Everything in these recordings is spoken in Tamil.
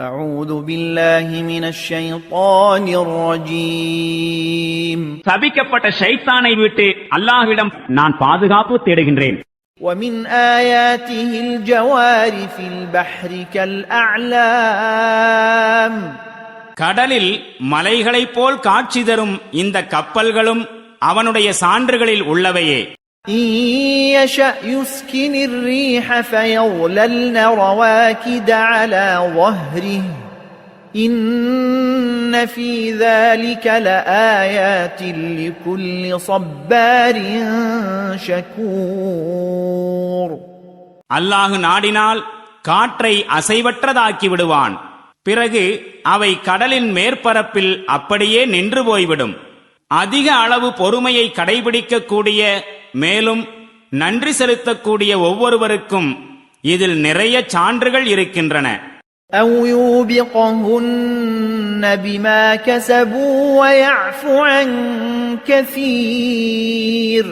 أعوذ بالله من الشيطان الرجيم சபிக்கப்பட்ட ஷைத்தானை விட்டு அல்லாஹ்விடம் நான் பாதுகாப்பு தேடுகின்றேன். ومن آياته الجوار في البحر كالأعلام கடலில் மலைகளைப் போல் காட்சி தரும் இந்த கப்பல்களும் அவனுடைய சான்றுகளில் உள்ளவையே. إن يشأ يسكن الريح فيظللن رواكد على ظهره إن في ذلك لآيات لكل صبار شكور. அல்லாஹ் நாடினால் காற்றை அசைவற்றதாக்கி விடுவான். பிறகு அவை கடலின் மேற்பரப்பில் அப்படியே நின்று போய்விடும். அதிக அளவு பொறுமையை கடைபிடிக்கக்கூடிய மேலும் நன்றி செலுத்தக்கூடிய ஒவ்வொருவருக்கும் இதில் நிறைய சான்றுகள் இருக்கின்றன. أو يوبقهن بما كسبوا ويعفو عن كثير.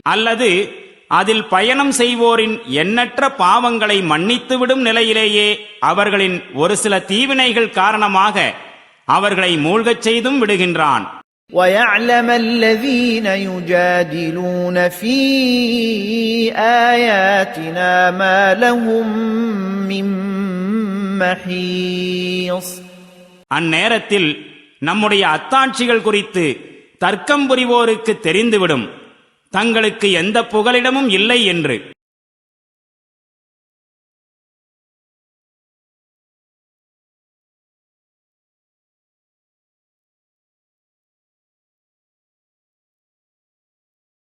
அல்லது அதில் பயணம் செய்வோரின் எண்ணற்ற பாவங்களை மன்னித்துவிடும் நிலையிலேயே அவர்களின் ஒரு சில தீவினைகள் காரணமாக அவர்களை மூழ்கச் செய்தும் விடுகின்றான். وَيَعْلَمَ الَّذِينَ يُجَادِلُونَ فِي آيَاتِنَا مَا لَهُم مِّن مَّحِيصٍ. அந்நேரத்தில் நம்முடைய அத்தாட்சிகள் குறித்து தர்க்கம் புரிவோருக்கு தெரிந்துவிடும் தங்களுக்கு எந்த புகலிடமும் இல்லை என்று.